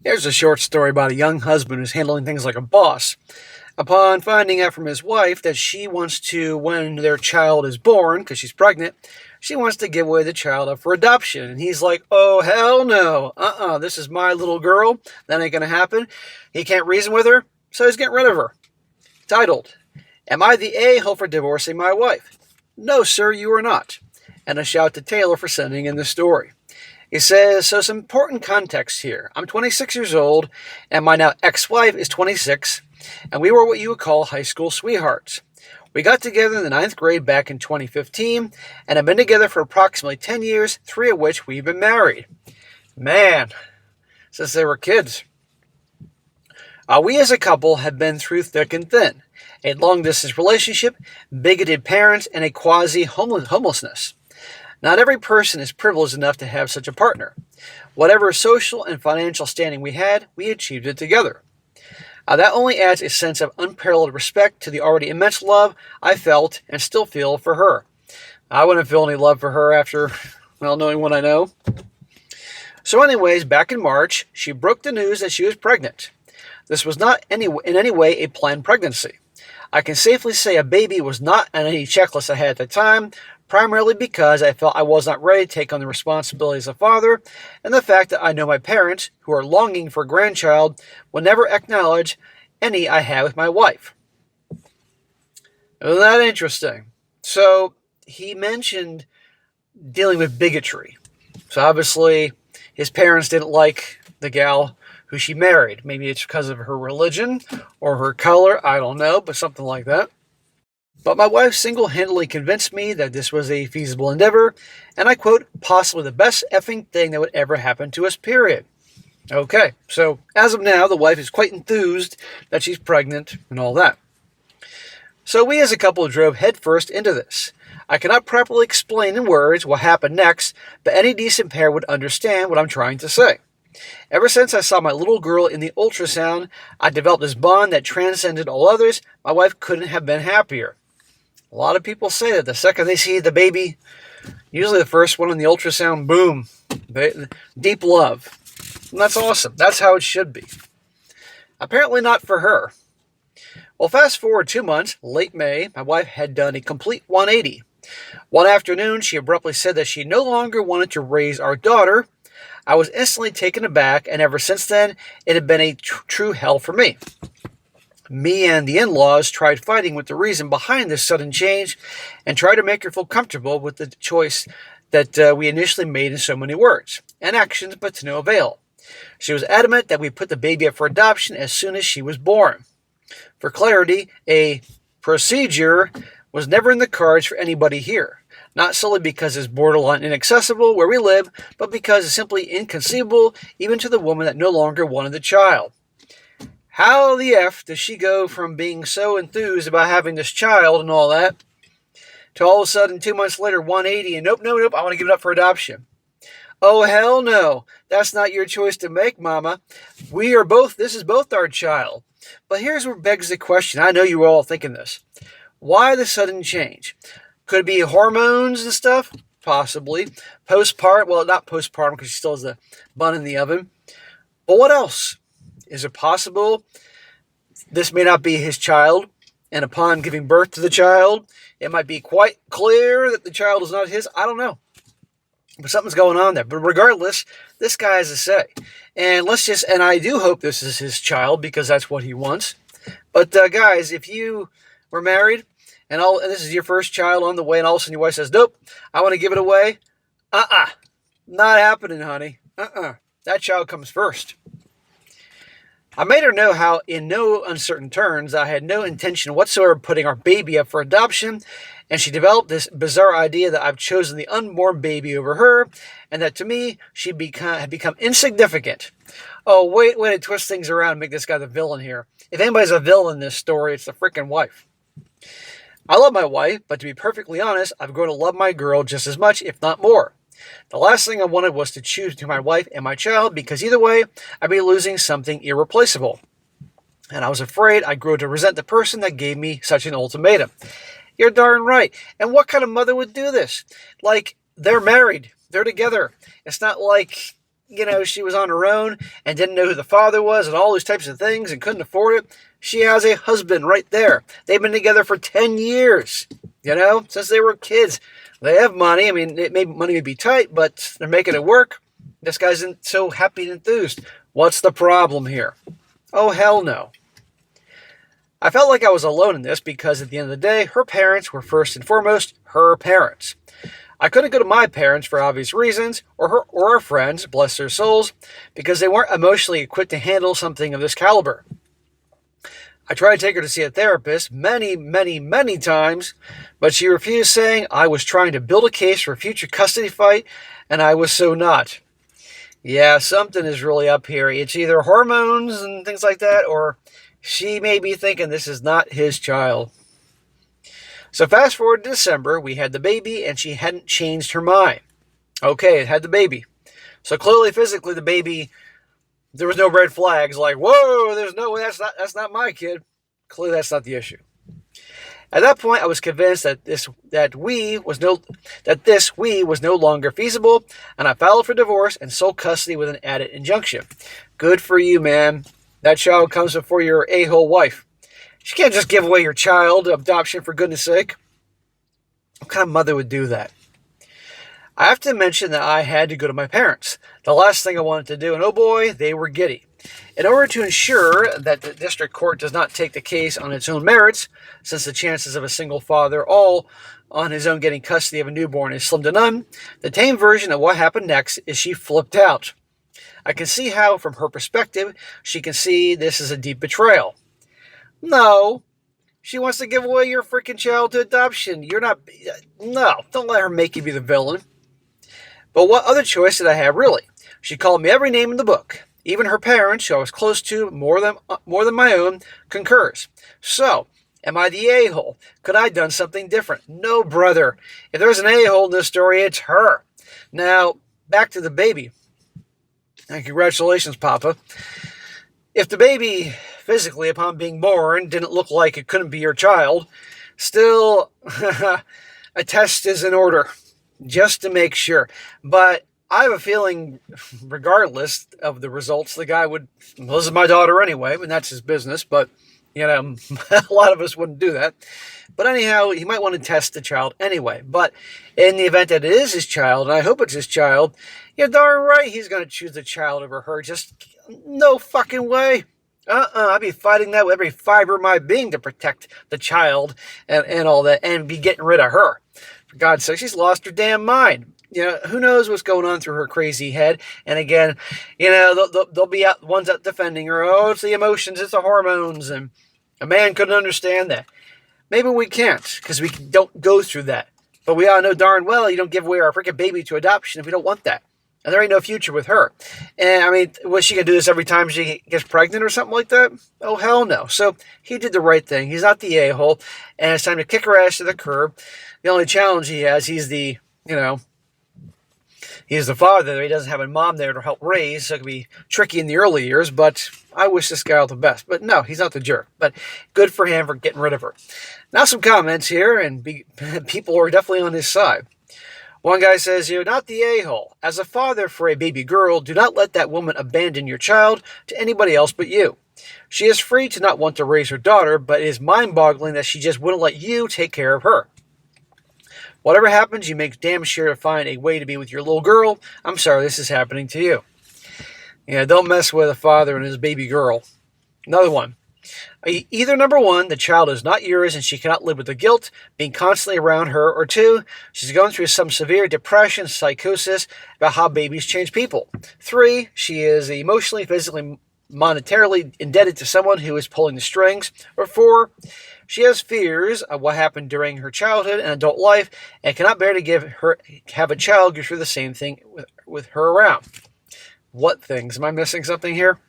Here's a short story about a young husband who's handling things like a boss. Upon finding out from his wife that she wants to, when their child is born, because she's pregnant, she wants to give away the child up for adoption. And he's like, oh, hell no. This is my little girl. That ain't going to happen. He can't reason with her, so he's getting rid of her. Titled, Am I the a-hole for divorcing my wife? No, sir, you are not. And a shout to Taylor for sending in the story. He says, so some important context here. I'm 26 years old, and my now ex-wife is 26, and we were what you would call high school sweethearts. We got together in the 9th grade back in 2015, and have been together for approximately 10 years, 3 of which we've been married. Man, since they were kids. We as a couple have been through thick and thin. A long-distance relationship, bigoted parents, and a quasi-homelessness. Not every person is privileged enough to have such a partner. Whatever social and financial standing we had, we achieved it together. That only adds a sense of unparalleled respect to the already immense love I felt and still feel for her. I wouldn't feel any love for her after, knowing what I know. So anyways, back in March, she broke the news that she was pregnant. This was not in any way a planned pregnancy. I can safely say a baby was not on any checklist I had at the time, primarily because I felt I was not ready to take on the responsibility as a father, and the fact that I know my parents, who are longing for a grandchild, will never acknowledge any I had with my wife. Isn't that interesting? So, he mentioned dealing with bigotry. So obviously, his parents didn't like the gal who she married. Maybe it's because of her religion or her color, I don't know, but something like that. But my wife single-handedly convinced me that this was a feasible endeavor, and I quote, possibly the best effing thing that would ever happen to us, period. Okay, so as of now, the wife is quite enthused that she's pregnant and all that. So we as a couple drove headfirst into this. I cannot properly explain in words what happened next, but any decent pair would understand what I'm trying to say. Ever since I saw my little girl in the ultrasound, I developed this bond that transcended all others. My wife couldn't have been happier. A lot of people say that the second they see the baby, usually the first one in the ultrasound, boom, deep love. And that's awesome. That's how it should be. Apparently not for her. Well, fast forward 2 months, late May, my wife had done a complete 180. One afternoon, she abruptly said that she no longer wanted to raise our daughter. I was instantly taken aback, and ever since then, it had been a true hell for me. Me and the in-laws tried fighting with the reason behind this sudden change and tried to make her feel comfortable with the choice that we initially made in so many words and actions, but to no avail. She was adamant that we put the baby up for adoption as soon as she was born. For clarity, a procedure was never in the cards for anybody here. Not solely because it's borderline inaccessible where we live, but because it's simply inconceivable even to the woman that no longer wanted the child. How the F does she go from being so enthused about having this child and all that, to all of a sudden 2 months later, 180, and nope, I want to give it up for adoption. Oh, hell no. That's not your choice to make, Mama. This is both our child. But here's where begs the question. I know you were all thinking this. Why the sudden change? Could it be hormones and stuff? Possibly. Postpartum, well, not postpartum because she still has the bun in the oven. But what else? Is it possible this may not be his child, and upon giving birth to the child, it might be quite clear that the child is not his? I don't know. But something's going on there. But regardless, this guy has a say. And I do hope this is his child because that's what he wants. But guys, if you were married and this is your first child on the way, and all of a sudden your wife says, nope, I want to give it away. Not happening, honey. That child comes first. I made her know how, in no uncertain terms, I had no intention whatsoever of putting our baby up for adoption, and she developed this bizarre idea that I've chosen the unborn baby over her, and that to me, she had become insignificant. Oh, wait to twist things around and make this guy the villain here. If anybody's a villain in this story, it's the freaking wife. I love my wife, but to be perfectly honest, I've grown to love my girl just as much, if not more. The last thing I wanted was to choose between my wife and my child, because either way, I'd be losing something irreplaceable. And I was afraid I grew to resent the person that gave me such an ultimatum. You're darn right. And what kind of mother would do this? Like, they're married. They're together. It's not like she was on her own and didn't know who the father was and all those types of things and couldn't afford it. She has a husband right there. They've been together for 10 years, since they were kids. They have money. I mean, money may be tight, but they're making it work. This guy's so happy and enthused. What's the problem here? Oh, hell no. I felt like I was alone in this because at the end of the day, her parents were first and foremost her parents. I couldn't go to my parents for obvious reasons, or her friends, bless their souls, because they weren't emotionally equipped to handle something of this caliber. I tried to take her to see a therapist many, many, many times, but she refused, saying I was trying to build a case for a future custody fight, and I was so not. Yeah, something is really up here. It's either hormones and things like that, or she may be thinking this is not his child. So fast forward to December, we had the baby, and she hadn't changed her mind. Okay, it had the baby. So clearly, physically, the baby, there was no red flags like, whoa, there's no way, that's not my kid. Clearly, that's not the issue. At that point, I was convinced that this we was no longer feasible, and I filed for divorce and sole custody with an added injunction. Good for you, man. That child comes before your a-hole wife. You can't just give away your child to adoption, for goodness sake. What kind of mother would do that? I have to mention that I had to go to my parents. The last thing I wanted to do, and oh boy, they were giddy. In order to ensure that the district court does not take the case on its own merits, since the chances of a single father all on his own getting custody of a newborn is slim to none, the tame version of what happened next is she flipped out. I can see how, from her perspective, she can see this as a deep betrayal. No, she wants to give away your freaking child to adoption. No, don't let her make you be the villain. But what other choice did I have, really? She called me every name in the book. Even her parents, who I was close to more than my own, concurs. So, am I the a-hole? Could I have done something different? No, brother. If there's an a-hole in this story, it's her. Now, back to the baby. And congratulations, Papa. If the baby, physically, upon being born, didn't look like it couldn't be your child, still, a test is in order, just to make sure. But I have a feeling, regardless of the results, the guy would, well, this is my daughter anyway, and that's his business, but, a lot of us wouldn't do that. But anyhow, he might want to test the child anyway. But in the event that it is his child, and I hope it's his child, you're darn right he's going to choose the child over her. Just no fucking way. I'd be fighting that with every fiber of my being to protect the child and all that, and be getting rid of her. For God's sake, she's lost her damn mind. Who knows what's going on through her crazy head. And again, they'll be out, ones out defending her. Oh, it's the emotions, it's the hormones, and a man couldn't understand that. Maybe we can't, because we don't go through that. But we all know darn well you don't give away our freaking baby to adoption if we don't want that. And there ain't no future with her. And, I mean, was she going to do this every time she gets pregnant or something like that? Oh, hell no. So he did the right thing. He's not the a-hole. And it's time to kick her ass to the curb. The only challenge he has, he's the father. He doesn't have a mom there to help raise, so it can be tricky in the early years, but I wish this guy all the best. But no, he's not the jerk. But good for him for getting rid of her. Now some comments here, and people are definitely on his side. One guy says, you're not the a-hole. As a father for a baby girl, do not let that woman abandon your child to anybody else but you. She is free to not want to raise her daughter, but it is mind-boggling that she just wouldn't let you take care of her. Whatever happens, you make damn sure to find a way to be with your little girl. I'm sorry this is happening to you. Don't mess with a father and his baby girl. Another one. Either number one, the child is not yours and she cannot live with the guilt being constantly around her, or two, she's going through some severe depression, psychosis about how babies change people. 3, she is emotionally, physically, monetarily indebted to someone who is pulling the strings. Or 4, she has fears of what happened during her childhood and adult life and cannot bear to have a child go through the same thing with her around. What things? Am I missing something here?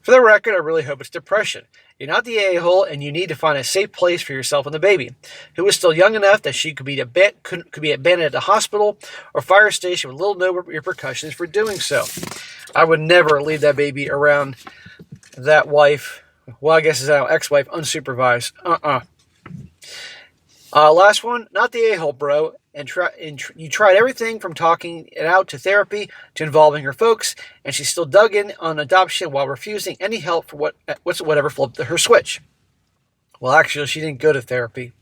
For the record, I really hope it's depression. You're not the a-hole, and you need to find a safe place for yourself and the baby, who is still young enough that she could be abandoned at the hospital or fire station with little no repercussions for doing so. I would never leave that baby around that wife. Well, I guess it's now ex-wife, unsupervised. Last one, not the a-hole, bro. you tried everything from talking it out to therapy to involving her folks, and she still dug in on adoption while refusing any help for whatever flipped her switch. Well, actually, she didn't go to therapy.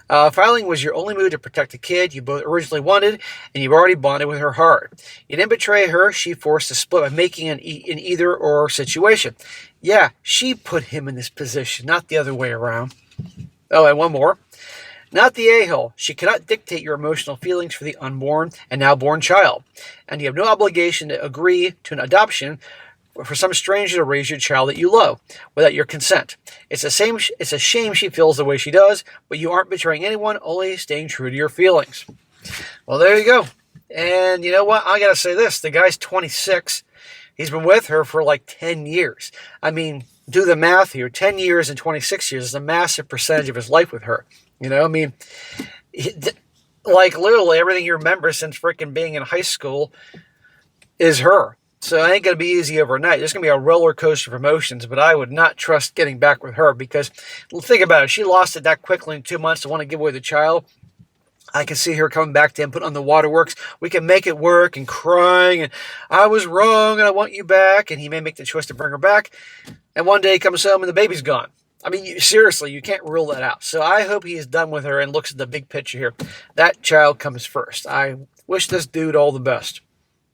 Filing was your only move to protect the kid you both originally wanted, and you've already bonded with her hard. You didn't betray her. She forced a split by making an either-or situation. Yeah, she put him in this position, not the other way around. Oh, and one more. Not the a-hole. She cannot dictate your emotional feelings for the unborn and now born child, and you have no obligation to agree to an adoption for some stranger to raise your child that you love without your consent. It's a shame she feels the way she does, but you aren't betraying anyone, only staying true to your feelings. Well, there you go. And you know what? I gotta say this. The guy's 26. He's been with her for like 10 years. I mean, do the math here. 10 years and 26 years is a massive percentage of his life with her. You know, I mean, like literally everything you remember since freaking being in high school is her. So it ain't going to be easy overnight. There's going to be a roller coaster of emotions, but I would not trust getting back with her because think about it. She lost it that quickly in 2 months to want to give away the child. I can see her coming back to him, putting on the waterworks. We can make it work and crying and I was wrong and I want you back. And he may make the choice to bring her back. And one day he comes home and the baby's gone. I mean, seriously, you can't rule that out. So I hope he is done with her and looks at the big picture here. That child comes first. I wish this dude all the best.